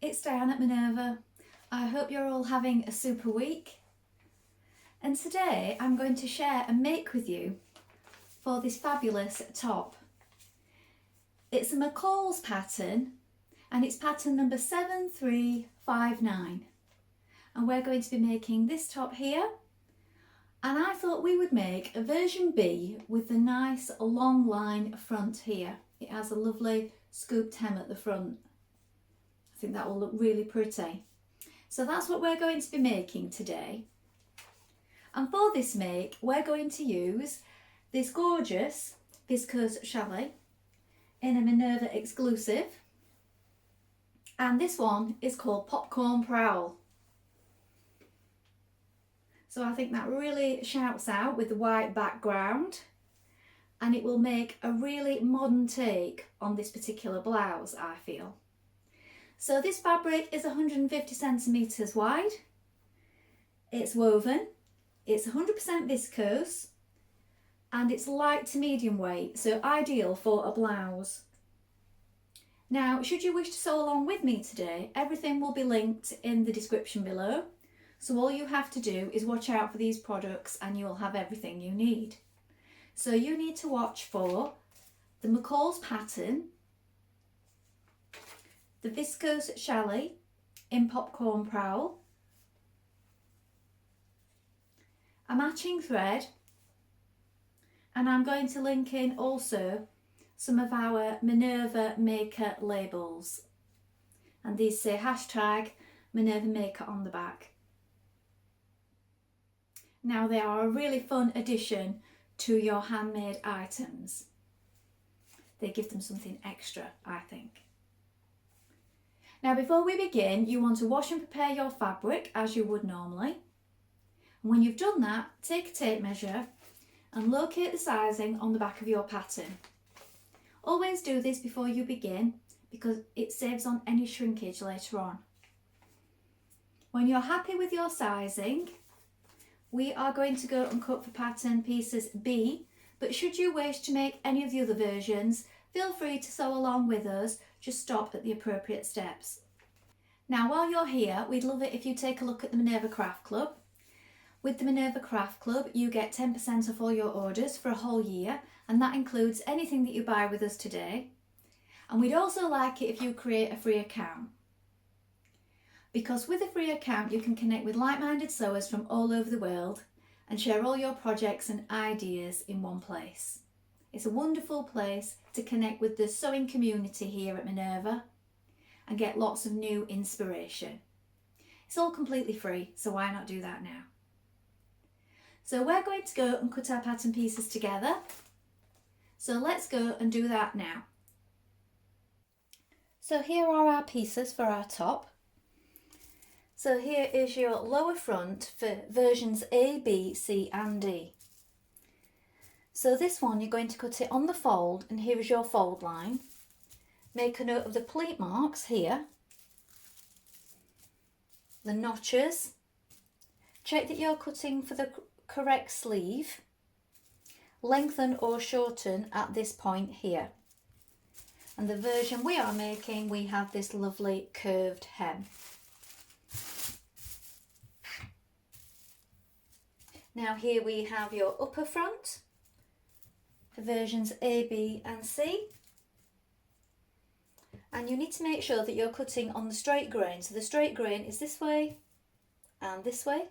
it's Diane at Minerva. I hope you're all having a super week. And today I'm going to share a make with you for this fabulous top. It's a McCall's pattern and it's pattern number 7359. And we're going to be making this top here. And I thought we would make a version B with the nice long line front here. It has a lovely scooped hem at the front. I think that will look really pretty. So that's what we're going to be making today. And for this make, we're going to use this gorgeous viscose challis in a Minerva exclusive. And this one is called Popcorn Prowl. So I think that really shouts out with the white background, and it will make a really modern take on this particular blouse, I feel. So this fabric is 150 centimetres wide. It's woven, it's 100% viscose, and it's light to medium weight, so ideal for a blouse. Now, should you wish to sew along with me today, everything will be linked in the description below. So all you have to do is watch out for these products and you'll have everything you need. So you need to watch for the McCall's pattern, the viscose challis in Popcorn Prowl, a matching thread, and I'm going to link in also some of our Minerva maker labels. And these say hashtag Minerva maker on the back. Now they are a really fun addition to your handmade items. They give them something extra, I think. Now before we begin, you want to wash and prepare your fabric as you would normally. And when you've done that, take a tape measure and locate the sizing on the back of your pattern. Always do this before you begin because it saves on any shrinkage later on. When you're happy with your sizing, we are going to go and cut for pattern pieces B, but should you wish to make any of the other versions, feel free to sew along with us, just stop at the appropriate steps. Now while you're here, we'd love it if you take a look at the Minerva Craft Club. With the Minerva Craft Club, you get 10% off all your orders for a whole year, and that includes anything that you buy with us today. And we'd also like it if you create a free account. Because with a free account you can connect with like-minded sewers from all over the world and share all your projects and ideas in one place. It's a wonderful place to connect with the sewing community here at Minerva and get lots of new inspiration. It's all completely free, so why not do that now? So we're going to go and cut our pattern pieces together. So let's go and do that now. So here are our pieces for our top. So here is your lower front for versions A, B, C and D. So this one you're going to cut it on the fold, and here is your fold line. Make a note of the pleat marks here, the notches. Check that you're cutting for the correct sleeve. Lengthen or shorten at this point here. And the version we are making, we have this lovely curved hem. Now here we have your upper front for versions A, B and C. And you need to make sure that you're cutting on the straight grain. So the straight grain is this way and this way.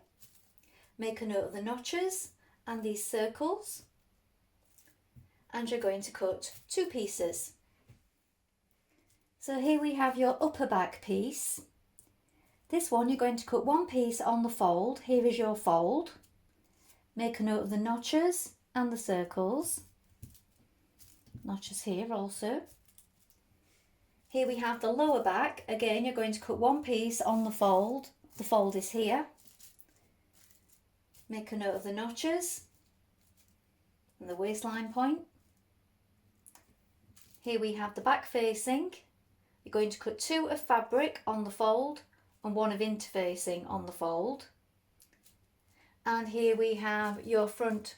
Make a note of the notches and these circles. And you're going to cut two pieces. So here we have your upper back piece. This one you're going to cut one piece on the fold. Here is your fold. Make a note of the notches and the circles. Notches here also. Here we have the lower back. Again, you're going to cut one piece on the fold. The fold is here. Make a note of the notches and the waistline point. Here we have the back facing. You're going to cut two of fabric on the fold and one of interfacing on the fold. And here we have your front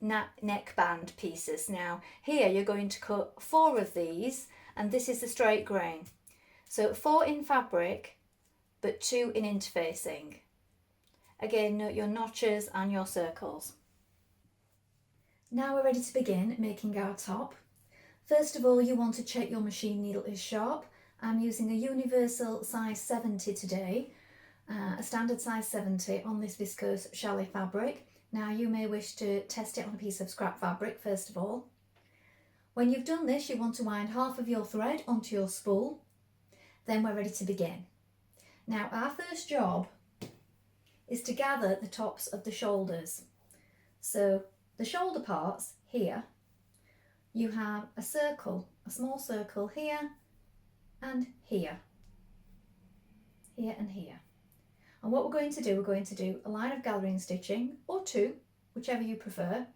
neckband pieces. Now here you're going to cut 4 of these, and this is the straight grain. So 4 in fabric, but 2 in interfacing. Again, note your notches and your circles. Now we're ready to begin making our top. First of all, you want to check your machine needle is sharp. I'm using a universal size 70 today, a standard size 70 on this viscose chalet fabric. Now you may wish to test it on a piece of scrap fabric first of all. When you've done this, you want to wind half of your thread onto your spool. Then we're ready to begin. Now our first job is to gather the tops of the shoulders. So the shoulder parts here, you have a circle, a small circle here and here, here and here. And what we're going to do a line of gathering stitching, or 2, whichever you prefer,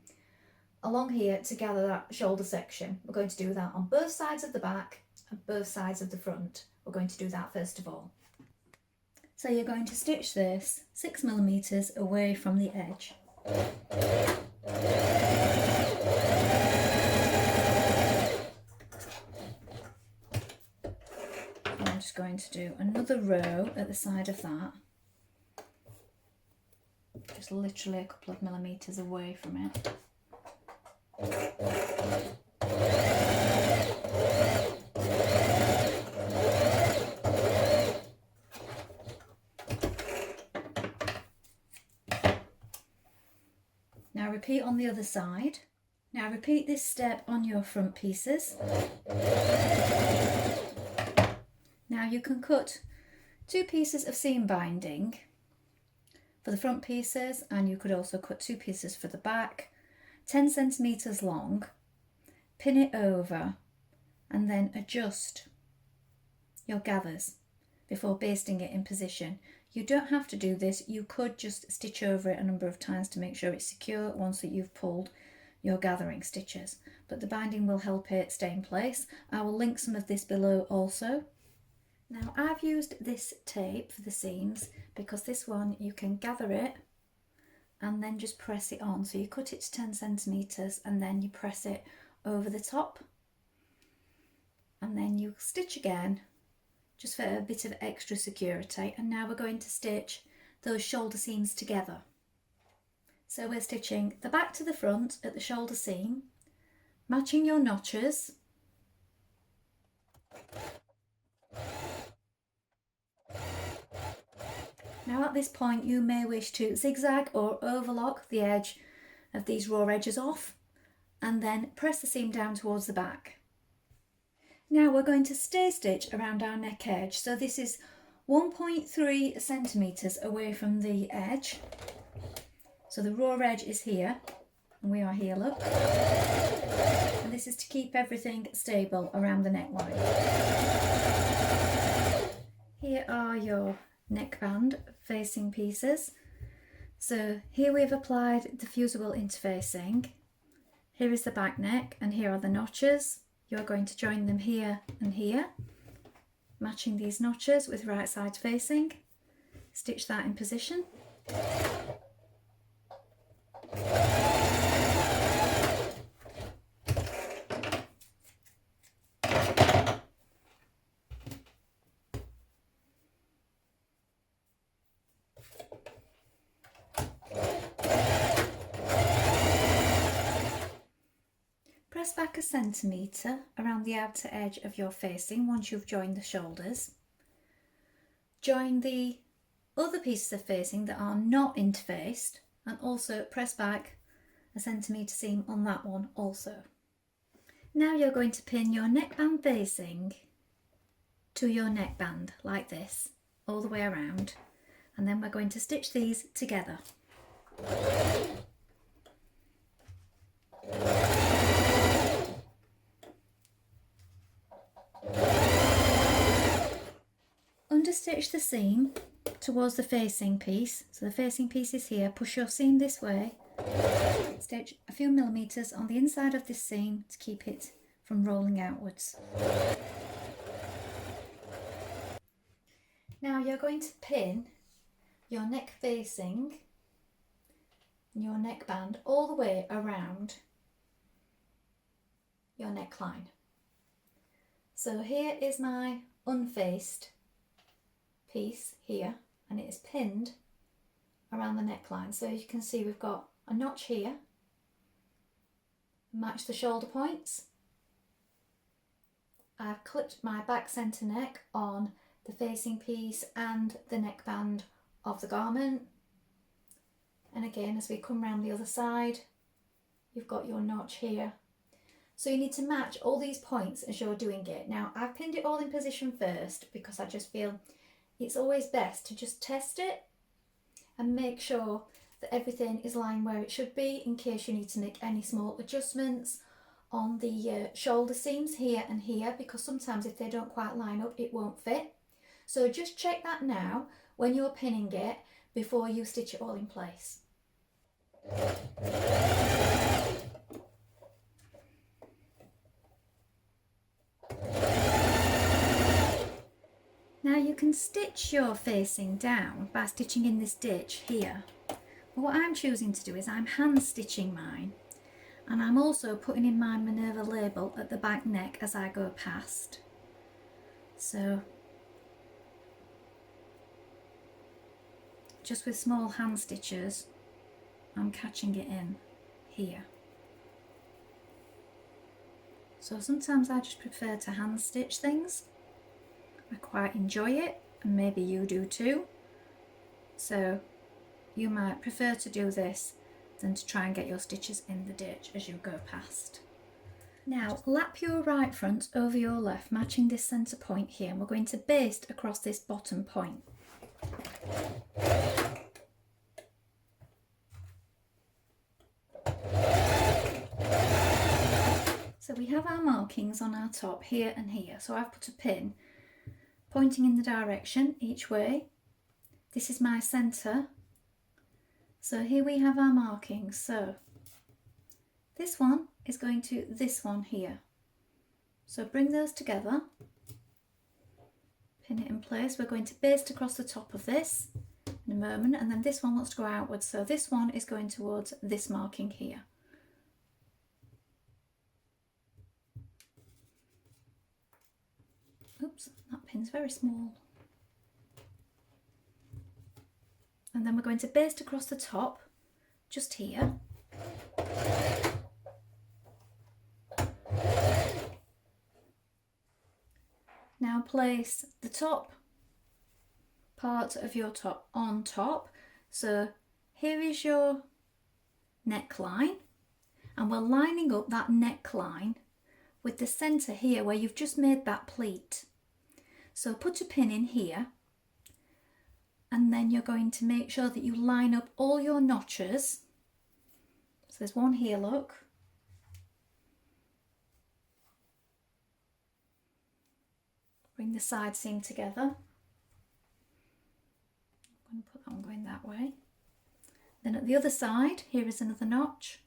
along here to gather that shoulder section. We're going to do that on both sides of the back and both sides of the front. We're going to do that first of all. So you're going to stitch this 6mm away from the edge. And I'm just going to do another row at the side of that. Just literally a couple of millimetres away from it. Now repeat on the other side. Now repeat this step on your front pieces. Now you can cut 2 pieces of seam binding for the front pieces, and you could also cut 2 pieces for the back, 10 centimetres long, pin it over and then adjust your gathers before basting it in position. You don't have to do this, you could just stitch over it a number of times to make sure it's secure once that you've pulled your gathering stitches, but the binding will help it stay in place. I will link some of this below also. Now I've used this tape for the seams because this one you can gather it and then just press it on. So you cut it to 10 centimetres and then you press it over the top and then you stitch again just for a bit of extra security. And now we're going to stitch those shoulder seams together. So we're stitching the back to the front at the shoulder seam, matching your notches. Now at this point you may wish to zigzag or overlock the edge of these raw edges off and then press the seam down towards the back. Now we're going to stay stitch around our neck edge. So this is 1.3 centimetres away from the edge. So the raw edge is here and we are here, look. And this is to keep everything stable around the neckline. Here are your neckband facing pieces. So here we've applied the fusible interfacing. Here is the back neck and here are the notches. You're going to join them here and here, matching these notches with right side facing. Stitch that in position. Press back a centimetre around the outer edge of your facing once you've joined the shoulders. Join the other pieces of facing that are not interfaced and also press back a centimetre seam on that one also. Now you're going to pin your neckband facing to your neckband like this all the way around, and then we're going to stitch these together. Understitch the seam towards the facing piece. So the facing piece is here. Push your seam this way. Stitch a few millimetres on the inside of this seam to keep it from rolling outwards. Now you're going to pin your neck facing and your neckband all the way around your neckline. So here is my unfaced piece here, and it is pinned around the neckline. So as you can see, we've got a notch here, match the shoulder points. I've clipped my back centre neck on the facing piece and the neckband of the garment. And again, as we come round the other side, you've got your notch here. So you need to match all these points as you're doing it. Now, I've pinned it all in position first because I just feel it's always best to just test it and make sure that everything is lying where it should be in case you need to make any small adjustments on the shoulder seams here and here, because sometimes if they don't quite line up, it won't fit. So just check that now when you're pinning it before you stitch it all in place. Now you can stitch your facing down by stitching in this ditch here. But what I'm choosing to do is I'm hand stitching mine, and I'm also putting in my Minerva label at the back neck as I go past. So just with small hand stitches, I'm catching it in here. So sometimes I just prefer to hand stitch things. I quite enjoy it, and maybe you do too. So you might prefer to do this than to try and get your stitches in the ditch as you go past. Now lap your right front over your left, matching this centre point here, and we're going to baste across this bottom point. So we have our markings on our top here and here. So I've put a pin pointing in the direction each way. This is my centre. So here we have our markings. So this one is going to this one here. So bring those together, pin it in place. We're going to baste across the top of this in a moment, and then this one wants to go outwards. So this one is going towards this marking here. Oops, that pin's very small. And then we're going to baste across the top, just here. Now place the top part of your top on top. So here is your neckline, and we're lining up that neckline with the centre here where you've just made that pleat. So put a pin in here, and then you're going to make sure that you line up all your notches. So there's one here, look. Bring the side seam together. I'm going to put that one going that way. Then at the other side, here is another notch.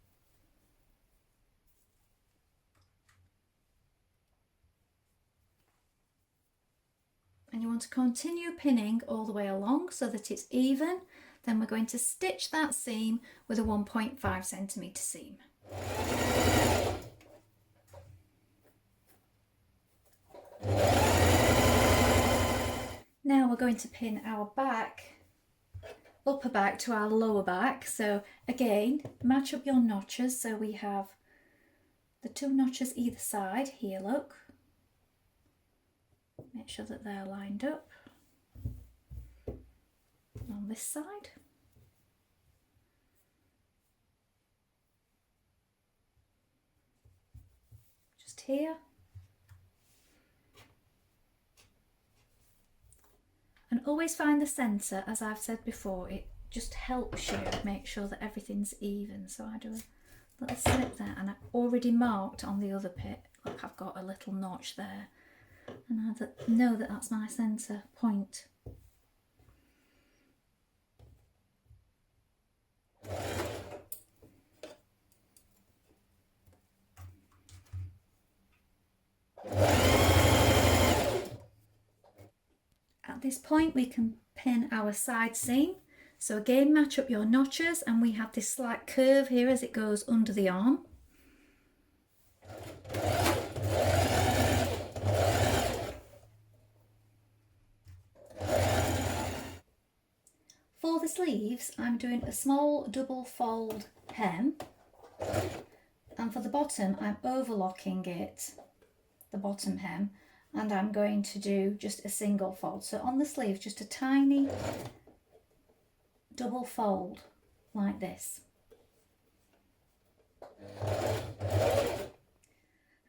And you want to continue pinning all the way along so that it's even. Then we're going to stitch that seam with a 1.5 centimetre seam. Now we're going to pin our back, upper back to our lower back. So again, match up your notches. So we have the two notches either side here, look. Make sure that they're lined up on this side. Just here. And always find the centre, as I've said before, it just helps you make sure that everything's even. So I do a little slip there, and I've already marked on the other bit, like I've got a little notch there. And I know that that's my centre point. At this point we can pin our side seam. So again, match up your notches, and we have this slight curve here as it goes under the arm. the sleeves, I'm doing a small double fold hem, and for the bottom I'm overlocking it, the bottom hem, and I'm going to do just a single fold. So on the sleeves, just a tiny double fold like this.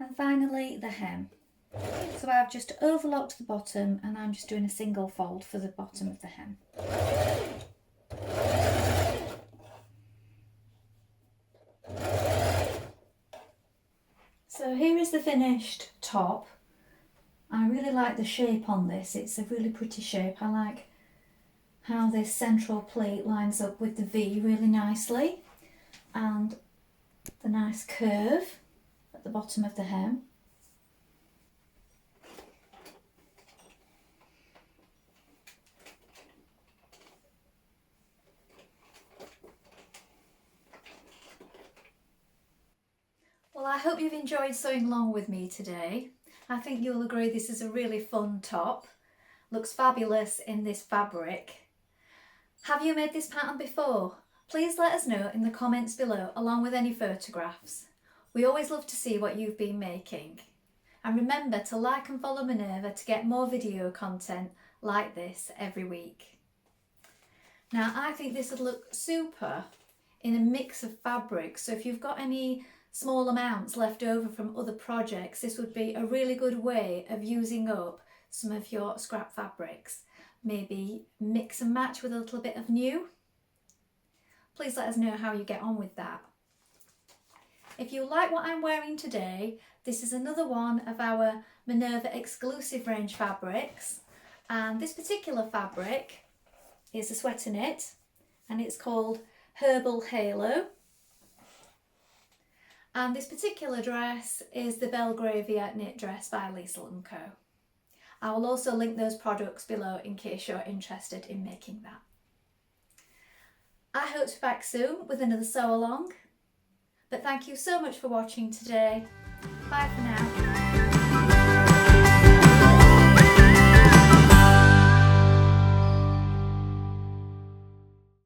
And finally the hem. So I've just overlocked the bottom and I'm just doing a single fold for the bottom of the hem. So here is the finished top. I really like the shape on this. It's a really pretty shape. I like how this central pleat lines up with the V really nicely, and the nice curve at the bottom of the hem. Well, I hope you've enjoyed sewing along with me today. I think you'll agree this is a really fun top. Looks fabulous in this fabric. Have you made this pattern before? Please let us know in the comments below, along with any photographs. We always love to see what you've been making. And remember to like and follow Minerva to get more video content like this every week. Now, I think this would look super in a mix of fabrics. So if you've got any small amounts left over from other projects, this would be a really good way of using up some of your scrap fabrics. Maybe mix and match with a little bit of new. Please let us know how you get on with that. If you like what I'm wearing today, this is another one of our Minerva exclusive range fabrics, and this particular fabric is a sweater knit and it's called Herbal Halo. And this particular dress is the Belgravia knit dress by Liesl & Co. I will also link those products below in case you're interested in making that. I hope to be back soon with another sew along. But thank you so much for watching today. Bye for now.